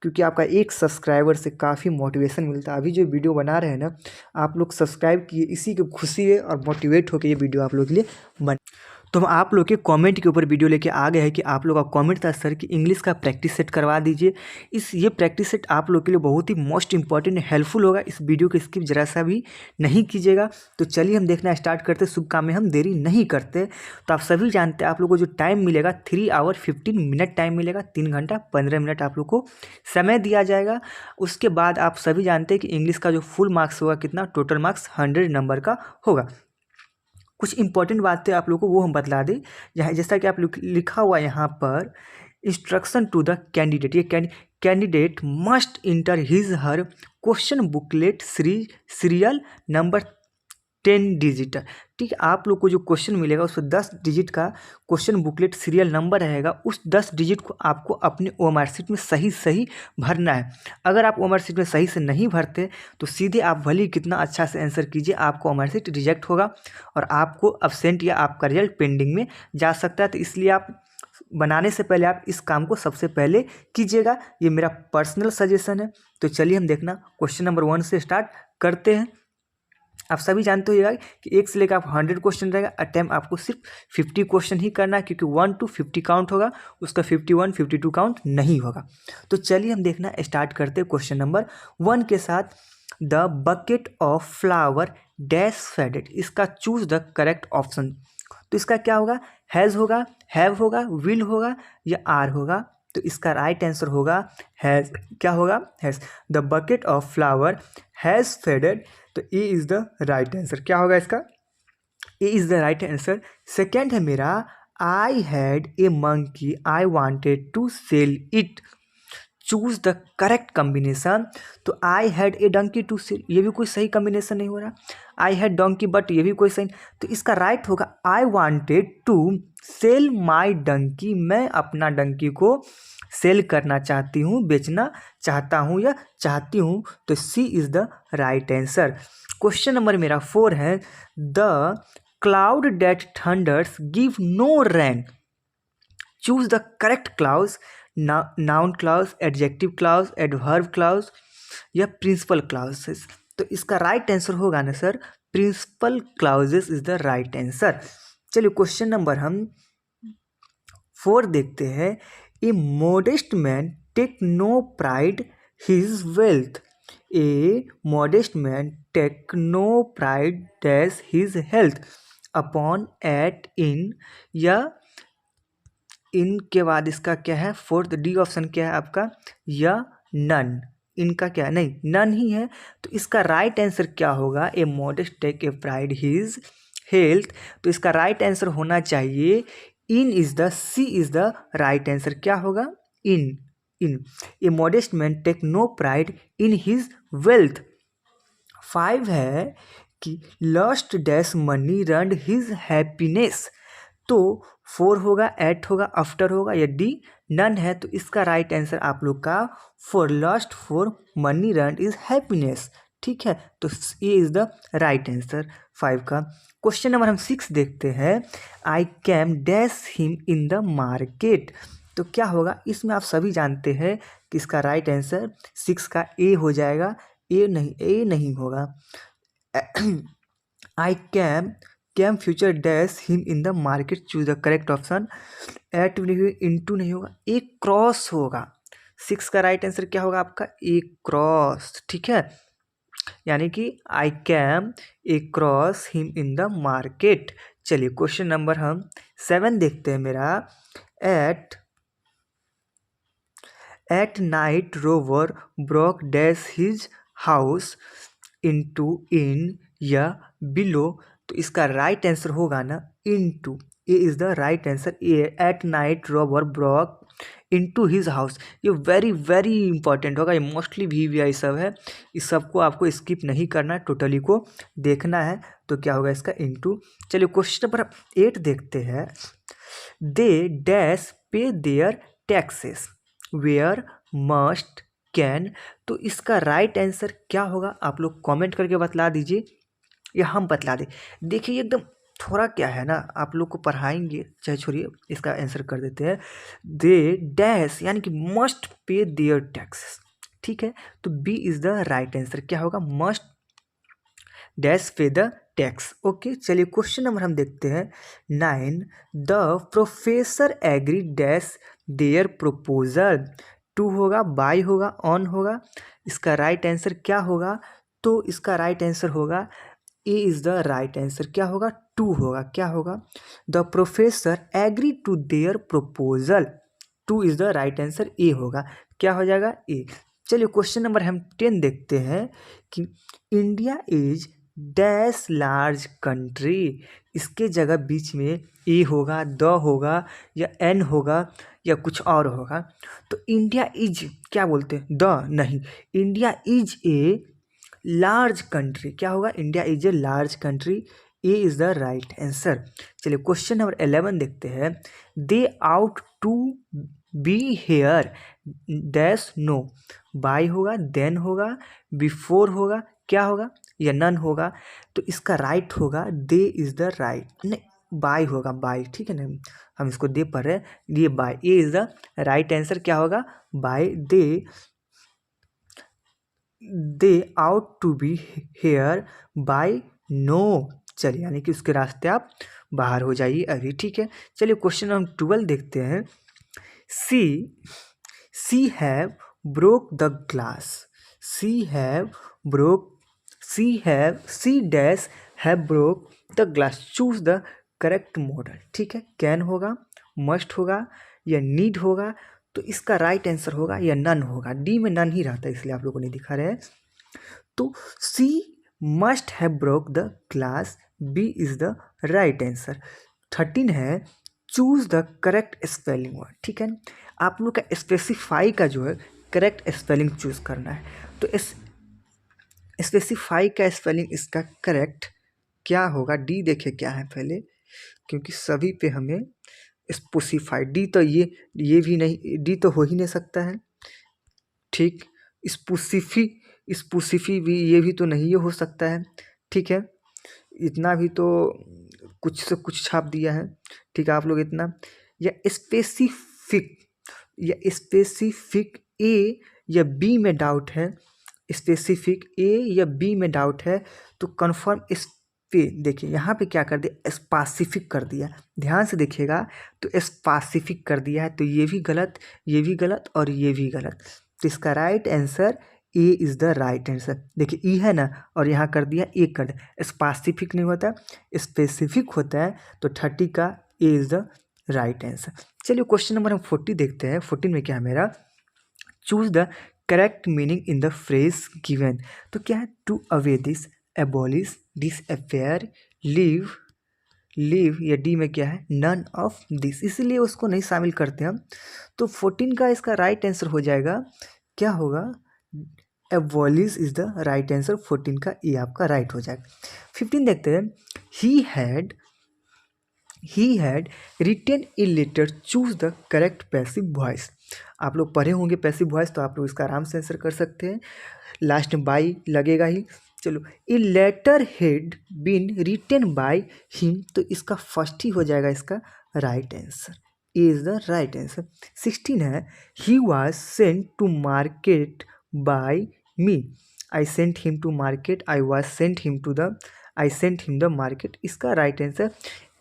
क्योंकि आपका एक सब्सक्राइबर से काफ़ी मोटिवेशन मिलता है। अभी जो वीडियो बना रहे हैं ना, आप लोग सब्सक्राइब किए, इसी की खुशी है और मोटिवेट होकर ये वीडियो आप लोग के लिए बन। तो हम आप लोग के कमेंट के ऊपर वीडियो लेके आ गए हैं कि आप लोग का कमेंट था सर कि इंग्लिश का प्रैक्टिस सेट करवा दीजिए। ये प्रैक्टिस सेट आप लोग के लिए बहुत ही मोस्ट इंपॉर्टेंट हेल्पफुल होगा। इस वीडियो को स्किप जरा सा भी नहीं कीजिएगा। तो चलिए हम देखना स्टार्ट करते, शुभ काम में हम देरी नहीं करते। तो आप सभी जानते हैं आप लोग को जो टाइम मिलेगा 3 आवर 15 मिनट टाइम मिलेगा, 3 घंटा 15 मिनट आप लोग को समय दिया जाएगा। उसके बाद आप सभी जानते हैं कि इंग्लिश का जो फुल मार्क्स होगा कितना, टोटल मार्क्स 100 नंबर का होगा। कुछ इंपॉर्टेंट बातें आप लोग को वो हम बतला दें, जैसा कि आप लिखा हुआ यहाँ पर, इंस्ट्रक्शन टू द कैंडिडेट। ये candidate must inter his her question booklet serial number 10 digit. ठीक है, आप लोग को जो क्वेश्चन मिलेगा उसमें 10 डिजिट का क्वेश्चन बुकलेट सीरियल नंबर रहेगा। उस 10 डिजिट को आपको अपने ओएमआर शीट में सही सही भरना है। अगर आप ओएमआर शीट में सही से नहीं भरते तो सीधे आप भले ही कितना अच्छा से आंसर कीजिए, आपको ओएमआर शीट रिजेक्ट होगा और आपको अब्सेंट या आपका रिजल्ट पेंडिंग में जा सकता है। तो इसलिए आप बनाने से पहले आप इस काम को सबसे पहले कीजिएगा, ये मेरा पर्सनल सजेशन है। तो चलिए हम देखना क्वेश्चन नंबर 1 से स्टार्ट करते हैं। आप सभी जानते होइएगा कि 1 से लेकर आप 100 क्वेश्चन रहेगा। अटैम्प्ट आपको सिर्फ 50 क्वेश्चन ही करना है, क्योंकि 1 to 50 काउंट होगा, उसका 51 52 काउंट नहीं होगा। तो चलिए हम देखना स्टार्ट करते हैं क्वेश्चन नंबर 1 के साथ। The bucket of flower dash faded. इसका चूज द करेक्ट ऑप्शन। तो इसका क्या होगा, हैज़ होगा, हैव होगा, विल होगा या आर होगा। तो इसका राइट आंसर होगा हैज़। क्या होगा, has. The bucket of flower has faded. तो A is the right answer. क्या होगा इसका, A is the right answer. Second है मेरा, I had a monkey I wanted to sell it. Choose the correct combination. तो I had a donkey to sell, ये भी कोई सही कॉम्बिनेशन नहीं हो रहा। आई हैड डंकी बट, ये भी कोई सही। तो इसका राइट होगा I wanted to sell my donkey. मैं अपना डंकी को सेल करना चाहती हूँ, बेचना चाहता हूँ या चाहती हूँ। तो C is the right answer. Question number मेरा 4 है, the cloud that thunders give no rain. Choose the correct clause. Noun clause, adjective clause, adverb clause या प्रिंसिपल क्लाउजेस। तो इसका राइट आंसर होगा ना sir, principal clauses is the right answer. चलिए question number हम 4 देखते हैं। A modest man take no pride his wealth. A modest man take no pride dash his health upon, eight, इन या इन के बाद इसका क्या है, फोर्थ डी ऑप्शन क्या है आपका, या नन। इनका क्या है, नहीं नन ही है। तो इसका राइट आंसर क्या होगा, a modest take a pride his health. तो इसका राइट आंसर होना चाहिए in is the, C is the right answer. क्या होगा, in. In a modest man take no pride in his wealth. 5 है कि lost dash money ruined his happiness. तो 4 होगा, 8 होगा, आफ्टर होगा या डी नन है। तो इसका राइट आंसर आप लोग का for lost for money run is happiness. ठीक है, तो ये इज द राइट आंसर 5 का। क्वेश्चन नंबर हम 6 देखते हैं। I came dash him in the market. तो क्या होगा, इसमें आप सभी जानते हैं कि इसका राइट आंसर 6 का ए हो जाएगा। ए नहीं होगा। I came future dash him in the market. Choose the correct option. At नहीं होगा, इंटू नहीं होगा, ए क्रॉस होगा। 6 का राइट आंसर क्या होगा आपका, ए क्रॉस। ठीक है, यानी कि I came across him in the market. चलिए क्वेश्चन नंबर हम 7 देखते हैं मेरा। एट नाइट रोवर broke dash his house into, in या बिलो। तो इसका राइट आंसर होगा ना into. A is the right answer. A at night रोवर ब्रोक इनटू हिज हाउस। ये वेरी वेरी इंपॉर्टेंट होगा, ये मोस्टली VVI सब है। इस सब को आपको स्किप नहीं करना है, टोटली को देखना है। तो क्या होगा इसका, इनटू। चलिए क्वेश्चन नंबर 8 देखते हैं। They dash pay their taxes where must can. तो इसका राइट आंसर क्या होगा, आप लोग कमेंट करके बतला दीजिए या हम बतला दें। देखिए एकदम थोड़ा क्या है ना, आप लोग को पढ़ाएंगे, चाहे छोड़िए, इसका आंसर कर देते हैं। दे डैश यानी कि मस्ट पे देयर टैक्सेस, ठीक है। तो B is the right answer, क्या होगा, must dash pay the tax. Okay, चलिए क्वेश्चन नंबर हम देखते हैं 9। The professor agree dash their proposal. To होगा, बाय होगा, ऑन होगा, इसका राइट आंसर क्या होगा, तो इसका राइट आंसर होगा A is the right answer, क्या होगा, टू होगा, क्या होगा, the professor agree to their proposal, to is the right answer, A होगा, क्या हो जाएगा, ए। चलिए क्वेश्चन नंबर हम 10 देखते हैं कि India is dash large country, इसके जगह बीच में ए होगा, द होगा, या एन होगा, या कुछ और होगा। तो इंडिया इज क्या बोलते हैं, द नहीं, India is a large country, क्या होगा, India is a large country, A is the right answer. चलिए क्वेश्चन नंबर 11 देखते हैं। They ought to be here dash no, by होगा, देन होगा, बिफोर होगा, क्या होगा, या नन होगा। तो इसका राइट होगा दे इज द राइट, नहीं बाय होगा, बाय, ठीक है ना, हम इसको दे पढ़ रहे हैं, ये by, A is the right answer, क्या होगा, by. They ought to be here by now, चलिए यानी कि उसके रास्ते आप बाहर हो जाइए अभी, ठीक है। चलिए क्वेश्चन नंबर 12 देखते हैं। She she have broke the glass, she have broke, she dash have broke the glass, choose the correct modal, ठीक है। कैन होगा, मस्ट होगा, या नीड होगा। तो इसका राइट आंसर होगा या नन होगा, डी में नन ही रहता है, इसलिए आप लोगों को नहीं दिखा रहे हैं। तो she must have broke the glass, B is the right answer. 13 है, choose the correct spelling word, ठीक है। आप लोग का स्पेसिफाई का जो है करेक्ट स्पेलिंग चूज करना है। तो इस स्पेसिफाई का स्पेलिंग इसका करेक्ट क्या होगा, डी देखे क्या है पहले, क्योंकि सभी पे हमें स्पेसिफाई, डी तो ये भी नहीं, डी तो हो ही नहीं सकता है, ठीक। स्पुसिफी, स्पुसिफी भी, ये भी तो नहीं ये हो सकता है, ठीक है। इतना भी तो कुछ से कुछ छाप दिया है, ठीक है। आप लोग इतना, या स्पेसिफिक, या स्पेसिफिक ए या बी में डाउट है, स्पेसिफिक ए या बी में डाउट है, तो कन्फर्म इस पे देखिए, यहाँ पे क्या कर दिया, स्पेसिफिक कर दिया, ध्यान से देखिएगा, तो स्पेसिफिक कर दिया है, तो ये भी गलत, ये भी गलत, और ये भी गलत। तो इसका right answer A is the right answer. देखिए ई है ना, और यहाँ कर दिया, ए कर दिया, स्पेसिफिक नहीं होता, स्पेसिफिक होता है, तो 30 का A is the right answer. चलिए क्वेश्चन नंबर हम 40 देखते हैं। 14 में क्या है मेरा, choose the correct meaning in the phrase given. तो क्या है, to away this, abolish, disappear, leave, leave, या डी में क्या है, नन ऑफ दिस, इसीलिए उसको नहीं शामिल करते हम। तो 14 का इसका राइट आंसर हो जाएगा, क्या होगा, abolish is the right answer, 14 का ए आपका राइट हो जाएगा। 15 देखते हैं। He had written a letter, choose the correct passive voice. आप लोग पढ़े होंगे पैसिव वॉइस, तो आप लोग इसका आराम से आंसर कर सकते हैं, लास्ट में बाई लगेगा ही। चलो, A letter had been written by him, तो इसका फर्स्ट ही हो जाएगा इसका right answer, A is the right answer. 16 है, he was sent to market by me, I sent him to market, I was sent him to the, I sent him the market, इसका right answer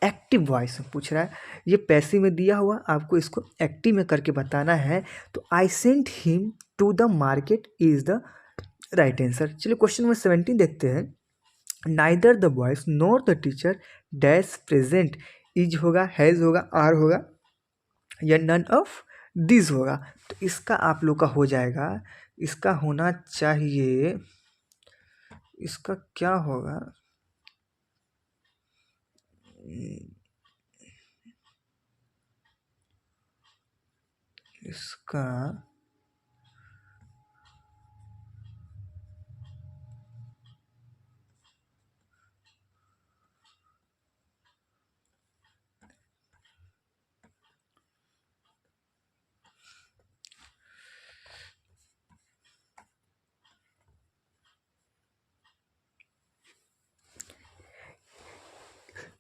active voice में पूछ रहा है, ये passive में दिया हुआ, आपको इसको एक्टिव में करके बताना है। तो I sent him to the market is the right answer. चलिए क्वेश्चन नंबर 17 देखते हैं। Neither the boys nor the teacher dash present, is होगा, हैज़ होगा, आर होगा, या नन ऑफ दिस होगा। तो इसका आप लोग का हो जाएगा, इसका होना चाहिए, इसका क्या होगा, इसका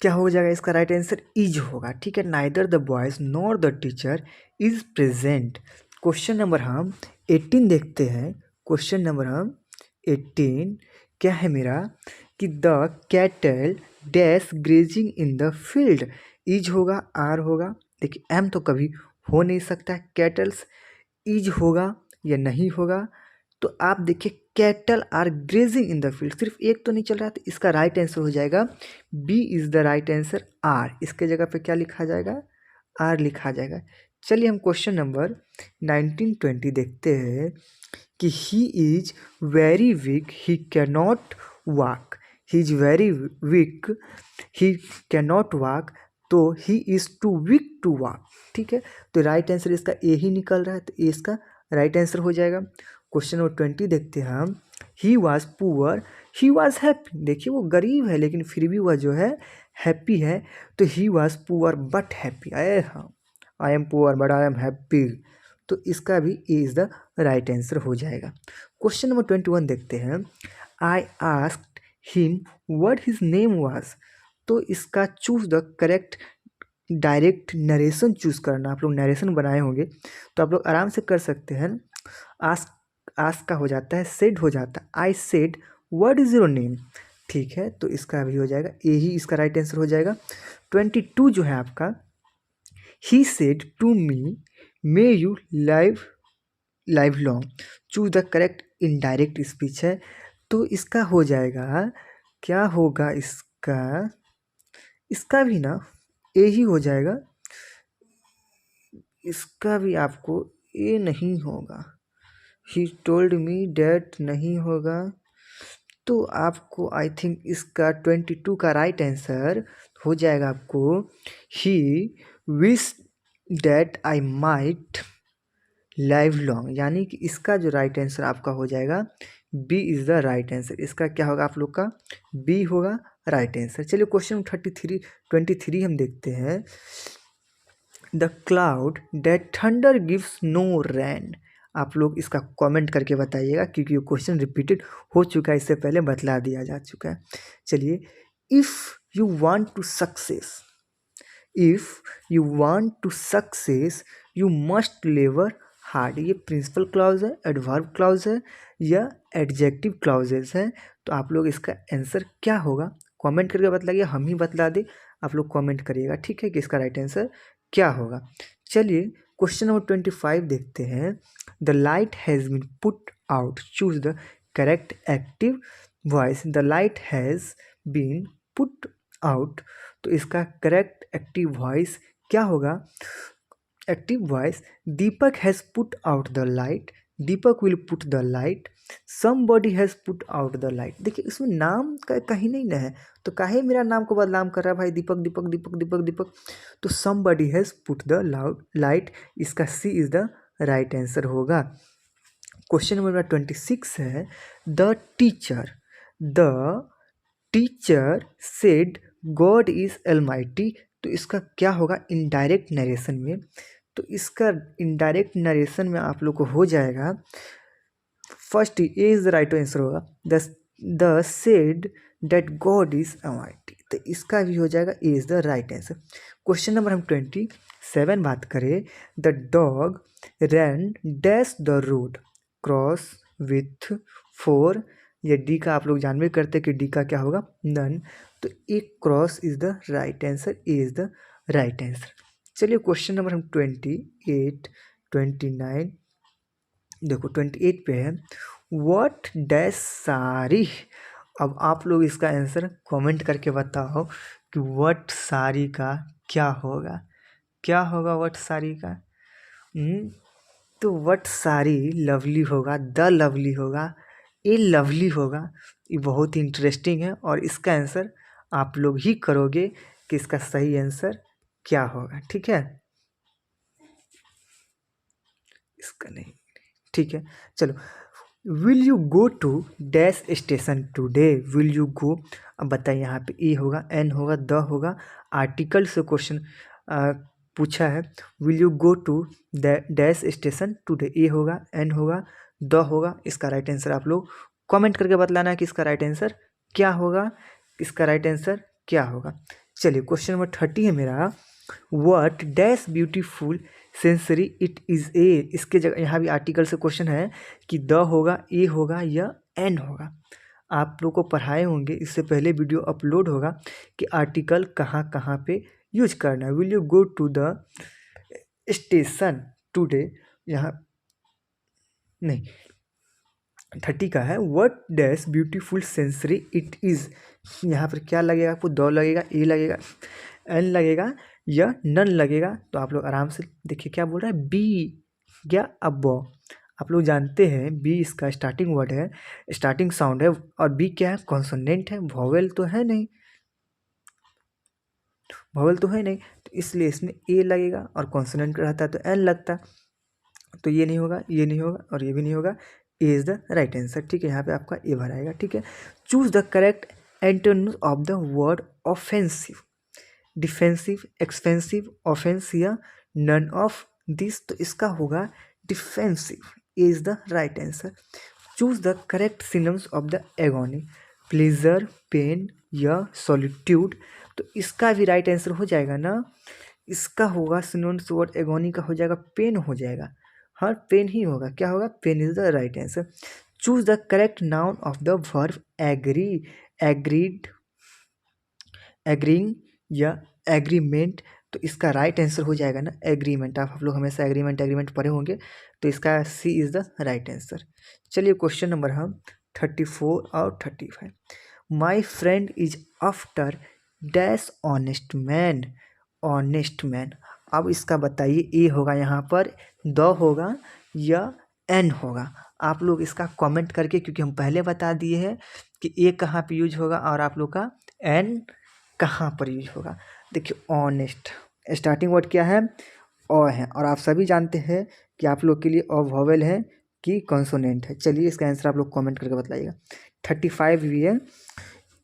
क्या हो जाएगा इसका राइट आंसर? इज होगा, ठीक है। Neither the boys nor the teacher is present. Question number हम 18 देखते हैं। क्वेश्चन नंबर हम 18 क्या है मेरा कि the cattle dash grazing in the field. Is होगा, आर होगा, देखिए एम तो कभी हो नहीं सकता, कैटल्स इज होगा या नहीं होगा। तो आप देखिए cattle are grazing in the field, सिर्फ एक तो नहीं चल रहा, तो इसका राइट आंसर हो जाएगा B is the right answer are. इसके जगह पे क्या लिखा जाएगा? आर लिखा जाएगा। चलिए हम क्वेश्चन नंबर 19-20 देखते हैं कि he is very weak he cannot walk. He is very weak he cannot walk, तो he is too weak to walk, ठीक है। तो राइट आंसर इसका ए ही निकल रहा है, तो ए इसका राइट आंसर हो जाएगा। क्वेश्चन नंबर 20 देखते हैं हम। He was poor he was happy, देखिए वो गरीब है लेकिन फिर भी वह जो है हैप्पी है, तो he was poor but happy. अरे हाँ, I am poor but I am happy, तो इसका भी ए इज द राइट आंसर हो जाएगा। क्वेश्चन नंबर 21 देखते हैं। I asked him what his name was, तो इसका choose the correct direct narration choose करना। आप लोग नरेशन बनाए होंगे तो आप लोग आराम से कर सकते हैं। आस्क का हो जाता है, सेड हो जाता है। I said what is your name, ठीक है, तो इसका भी हो जाएगा ए ही इसका राइट आंसर हो जाएगा। 22 जो है आपका, he said to me may you live long, choose the correct indirect speech है, तो इसका हो जाएगा, क्या होगा इसका? इसका भी ना ए ही हो जाएगा, इसका भी आपको ए नहीं होगा। ही टोल्ड मी डैट नहीं होगा, तो आपको आई थिंक इसका 22 का राइट आंसर हो जाएगा आपको he wish that I might live long, यानी कि इसका जो राइट आंसर आपका हो जाएगा B is the right answer. इसका क्या होगा आप लोग का? बी होगा राइट आंसर। चलिए क्वेश्चन 23 हम देखते हैं। The cloud that thunder gives no rain, आप लोग इसका कमेंट करके बताइएगा क्योंकि ये क्वेश्चन रिपीटेड हो चुका है, इससे पहले बतला दिया जा चुका है। चलिए, if you want to success, if you want to success you must labour hard, ये प्रिंसिपल क्लॉज है, एडवर्ब क्लॉज है या एडजेक्टिव क्लॉजेस है, तो आप लोग इसका आंसर क्या होगा कमेंट करके बतलाइए, हम ही बतला दे, आप लोग कमेंट करिएगा, ठीक है, कि इसका राइट आंसर क्या होगा। चलिए क्वेश्चन नंबर 25 देखते हैं। The light has been put out, choose the correct active voice. The light has been put out, तो इसका करेक्ट एक्टिव वॉइस क्या होगा? Active voice, Deepak has put out the light, Deepak will put the light, somebody has put out the light. देखिए इसमें नाम का कहीं नहीं ना है, तो काहे मेरा नाम को बदनाम कर रहा है भाई, दीपक दीपक दीपक दीपक दीपक, तो somebody has put the light, इसका C is the right answer होगा। क्वेश्चन नंबर 26 है। The teacher said God is almighty, तो इसका क्या होगा इनडायरेक्ट नरेशन में? तो इसका इनडायरेक्ट नरेशन में आप लोग को हो जाएगा, first A is the right answer होगा, the said that God is almighty, तो इसका भी हो जाएगा A is the right answer. Question number हम 27 बात करें। The dog ran dash the road cross with 4, या डी का आप लोग जानवे करते कि डी का क्या होगा? नन, तो एक cross is the right answer, A is the right answer. चलिए क्वेश्चन नंबर हम 28 29 देखो 28 पे है। व्हाट डैश सारी, अब आप लोग इसका आंसर कमेंट करके बताओ कि व्हाट सारी का क्या होगा, क्या होगा व्हाट सारी का? तो व्हाट सारी लवली होगा, द लवली होगा, ए लवली होगा। ये बहुत ही इंटरेस्टिंग है और इसका आंसर आप लोग ही करोगे कि इसका सही आंसर क्या होगा, ठीक है, इसका नहीं, ठीक है। चलो, will you go to dash station today, will you go, अब बताइए यहाँ पे ए होगा, एन होगा, द होगा, आर्टिकल से क्वेश्चन पूछा है। Will you go to dash station today, A होगा, एन होगा, द होगा, इसका राइट आंसर आप लोग कमेंट करके बतलाना है कि इसका राइट आंसर क्या होगा, इसका राइट आंसर क्या होगा। चलिए क्वेश्चन नंबर 30 है मेरा, what dash beautiful scenery it is a. इसके जगह यहाँ भी आर्टिकल से क्वेश्चन है कि द होगा, ए होगा या एन होगा। आप लोग को पढ़ाए होंगे, इससे पहले वीडियो अपलोड होगा कि आर्टिकल कहाँ कहाँ पे यूज करना है। Will you go to the station today, यहाँ नहीं 30 का है, what dash beautiful scenery it is. यहाँ पर क्या लगेगा आपको, द लगेगा, ए लगेगा, एन लगेगा या नन लगेगा। तो आप लोग आराम से देखिए क्या बोल रहा है, बी या अब। आप लोग जानते हैं बी इसका स्टार्टिंग वर्ड है, स्टार्टिंग साउंड है, और बी क्या है, कॉन्सोनेंट है, वॉवेल तो है नहीं, वॉवेल तो है नहीं, तो इसलिए इसमें ए लगेगा, और कॉन्सोनेंट रहता है तो एन लगता है। तो ये नहीं होगा, ये नहीं होगा, और ये भी नहीं होगा। A is the right answer. ठीक है, यहाँ पे आपका ए भराएगा। ठीक है, choose the correct antonyms of the word offensive. Defensive, expensive, offence या नन ऑफ दिस। तो इसका होगा defensive. A is the right answer. Choose the correct synonyms of the agony. Pleasure, pain या सॉलिट्यूड। तो इसका भी राइट आंसर हो जाएगा ना, इसका होगा सिनोनिम्स वर्ड एगोनी का हो जाएगा पेन हो जाएगा। हाँ, पेन ही होगा। क्या होगा, pain is the right answer. Choose the correct noun of the verb agree. Agreed, agreeing या एग्रीमेंट। तो इसका राइट आंसर हो जाएगा ना एग्रीमेंट। आप लोग हमेशा एग्रीमेंट एग्रीमेंट पढ़े होंगे, तो इसका सी इज़ द राइट आंसर। चलिए क्वेश्चन नंबर हम 34 और 35। My friend is after dash honest man. Honest man, अब इसका बताइए ए होगा यहाँ पर, द होगा या एन होगा। आप लोग इसका कमेंट करके, क्योंकि हम पहले बता दिए हैं कि ए कहाँ पे यूज होगा और आप लोग का एन कहाँ पर यूज होगा। देखिए ऑनेस्ट, स्टार्टिंग वर्ड क्या है, अ है, और आप सभी जानते हैं कि आप लोग के लिए अ वॉवेल है कि कॉन्सोनेंट है। चलिए इसका आंसर आप लोग कमेंट करके बताइएगा। 35 भी है,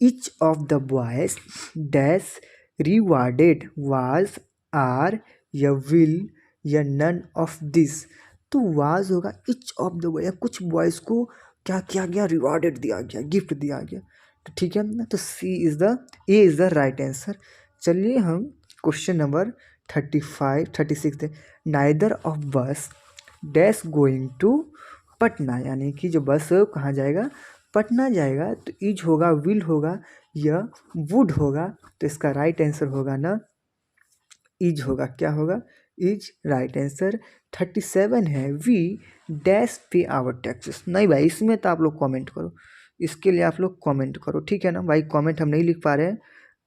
each of the boys dash rewarded was, are या विल या नन ऑफ दिस। तो वाज होगा ईच ऑफ द बॉय, कुछ बॉयज़ को क्या किया गया, रिवार्डेड दिया गया, गिफ्ट दिया गया। तो ठीक है ना, तो C is the, A is the right answer. चलिए हम क्वेश्चन नंबर 35 36 है, neither of us dash going to Patna. यानी कि जो बस कहाँ जाएगा, पटना जाएगा। तो इज होगा, विल होगा या वुड होगा। तो इसका राइट आंसर होगा ना इज होगा। क्या होगा, इज राइट आंसर। 37 है, वी डैश पे आवर टैक्सेस। नहीं भाई, इसमें तो आप लोग कमेंट करो, इसके लिए आप लोग कमेंट करो। ठीक है ना भाई, कमेंट हम नहीं लिख पा रहे हैं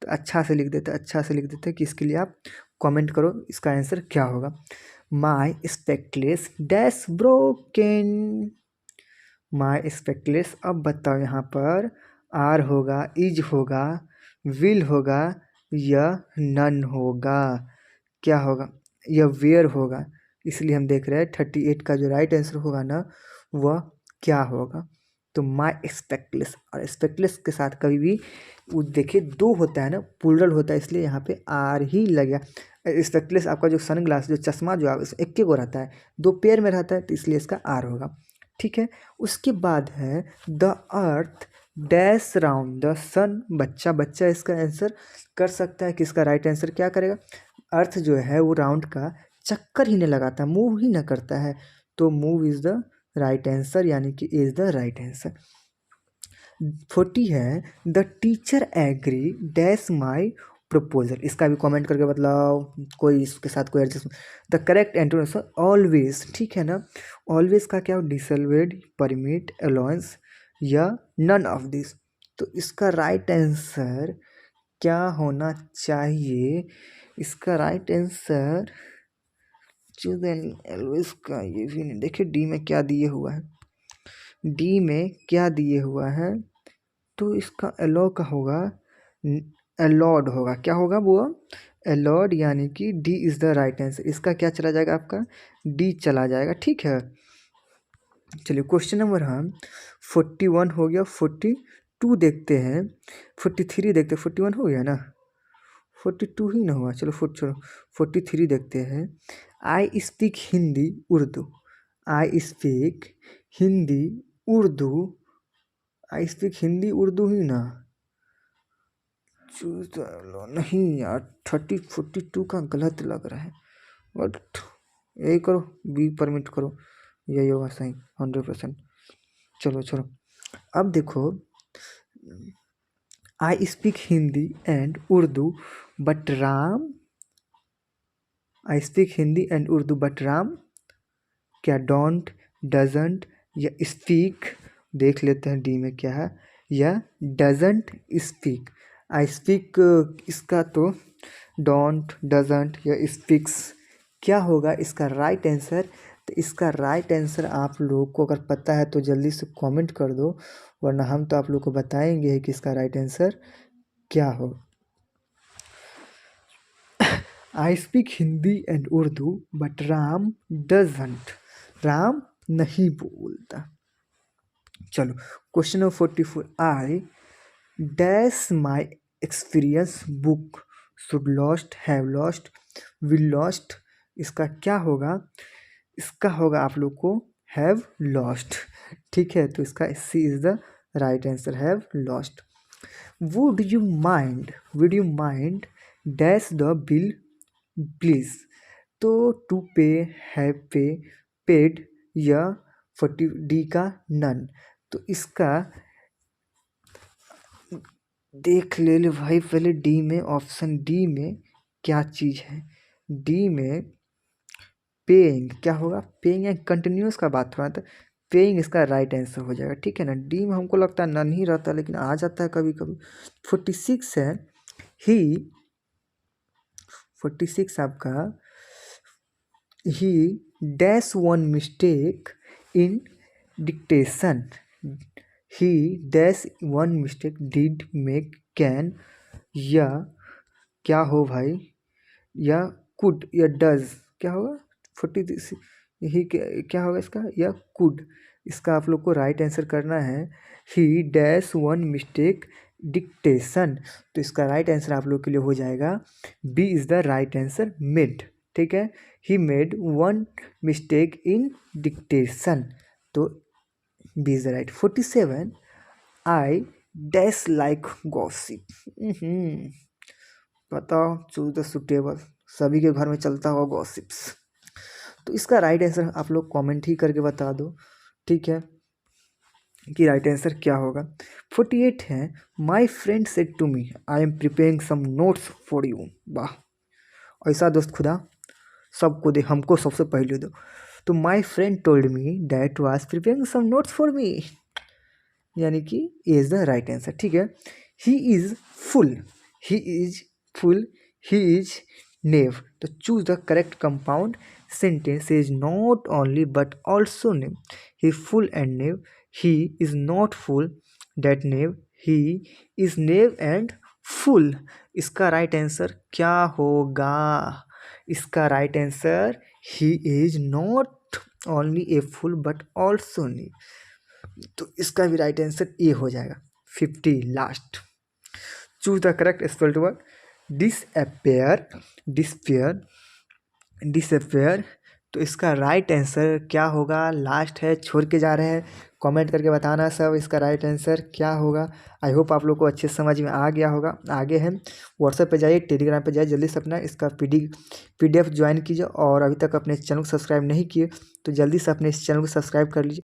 तो अच्छा से लिख देते, अच्छा से लिख देते कि इसके लिए आप कमेंट करो इसका आंसर क्या होगा। माई स्पेक्टलेस डैश ब्रोकन। माई स्पेक्टलेस, अब बताओ यहाँ पर आर होगा, इज होगा, विल होगा या नन होगा। क्या होगा, या वेयर होगा। इसलिए हम देख रहे हैं 38 का जो राइट आंसर होगा ना वह क्या होगा। तो माई स्पेक्टलेस, और स्पेक्टलेस के साथ कभी भी वो देखिए दो होता है ना, प्लूरल होता है, इसलिए यहाँ पे आर ही लग गया। स्पेक्टलेस आपका जो सन ग्लास, जो चश्मा जो है एक को रहता है, दो पेयर में रहता है, तो इसलिए इसका आर होगा। ठीक है, उसके बाद है the earth dash round the sun. बच्चा, बच्चा इसका आंसर कर सकता है कि इसका राइट आंसर क्या करेगा। अर्थ जो है वो राउंड का चक्कर ही नहीं लगाता, मूव ही ना करता है, तो move is the right answer, यानी कि इज द राइट आंसर। 40 है, the teacher agree dash my proposal. इसका भी कमेंट करके बतलाओ, कोई इसके साथ कोई adjustment. The correct antonym always. ठीक है ना, ऑलवेज का क्या हो, डिसल्वेड, परमिट, अलाउंस या नन ऑफ दिस। तो इसका राइट आंसर क्या होना चाहिए, इसका राइट आंसर चूज ऑलवेज का, ये भी नहीं। देखिए डी में क्या दिए हुआ है, डी में क्या दिए हुआ है, तो इसका अलो का होगा, अलॉड होगा। क्या होगा वो, अलॉड, यानी कि D is the right answer. इसका क्या चला जाएगा, आपका डी चला जाएगा। ठीक है, चलिए क्वेश्चन नंबर हम 41 हो गया, 42 देखते हैं, 43 देखते हैं। 41 हो गया ना, 42 ही ना हुआ, चलो 43 देखते हैं। I speak Hindi Urdu. I speak Hindi Urdu, I speak Hindi Urdu ही ना, नहीं यार 3042 का गलत लग रहा है, बट यही करो, बी परमिट करो, यही होगा सही 100%। चलो चलो अब देखो, आई speak Hindi and Urdu but Ram, I speak Hindi and Urdu but Ram क्या डोंट, डजंट या स्पीक, देख लेते हैं डी में क्या है, या डजंट स्पीक। आई स्पीक इसका तो डोंट, डजंट या स्पीक्स क्या होगा इसका राइट आंसर। तो इसका राइट आंसर आप लोगों को अगर पता है तो जल्दी से कमेंट कर दो, वरना हम तो आप लोग को बताएंगे कि इसका राइट आंसर क्या हो। आई speak Hindi and Urdu but Ram doesn't, Ram नहीं बोलता। चलो question number 44, I dash my experience book should lost, have lost, will lost, इसका क्या होगा, इसका होगा आप लोग को हैव लॉस्ट। ठीक है, तो इसका C is the right answer, have lost. Would you mind dash the bill please, तो to pay, have pay, paid या 40 डी का नन। तो इसका देख ले भाई पहले डी में, ऑप्शन डी में क्या चीज़ है, डी में पेइंग क्या होगा, पेइंग या कंटिन्यूस का बात हुआ, तो पेइंग इसका राइट आंसर हो जाएगा। ठीक है ना, डी में हमको लगता है नन ही रहता है, लेकिन आ जाता है कभी कभी। 46 है, ही 46 आपका, ही dash one mistake in dictation, he dash one mistake did make can, या क्या हो भाई, या कुड या डज क्या होगा, 46 ही क्या होगा इसका, या कुड, इसका आप लोग को राइट आंसर करना है। ही डैश वन मिस्टेक डिक्टेशन, तो इसका राइट आंसर आप लोग के लिए हो जाएगा B is the right answer, made. ठीक है, he made one mistake in dictation, तो B is the right. 47, I dash like gossip, बताओ चूज द सुटेबल, सभी के घर में चलता हुआ गॉसिप्स। तो इसका राइट आंसर आप लोग कमेंट ही करके बता दो, ठीक है, कि राइट आंसर क्या होगा। 48 है, my friend said to me I am preparing some notes for you, वाह, ऐसा दोस्त खुदा सबको दे, हमको सबसे पहले दो। तो my friend told me that was preparing some notes for me, यानी कि A is the right answer. ठीक है, he is fool, he is fool, he is knave, तो choose the correct compound sentence is not only but also knave, he fool and knave, he is not fool that knave, he is knave and fool. इसका right answer क्या होगा, इसका right answer he is not only A fool but also knave, तो इसका भी right answer A हो जाएगा। 50 last, choose the correct spelled word, disappear, despair, disappear, तो इसका राइट आंसर क्या होगा, लास्ट है, छोड़ के जा रहे हैं, कमेंट करके बताना सब इसका राइट आंसर क्या होगा। आई होप आप लोग को अच्छे समझ में आ गया होगा। आगे है व्हाट्सएप पे जाइए, टेलीग्राम पे जाइए, जल्दी से अपना इसका PDF ज्वाइन कीजिए, और अभी तक अपने चैनल को सब्सक्राइब नहीं किए तो जल्दी से अपने इस चैनल को सब्सक्राइब कर लीजिए।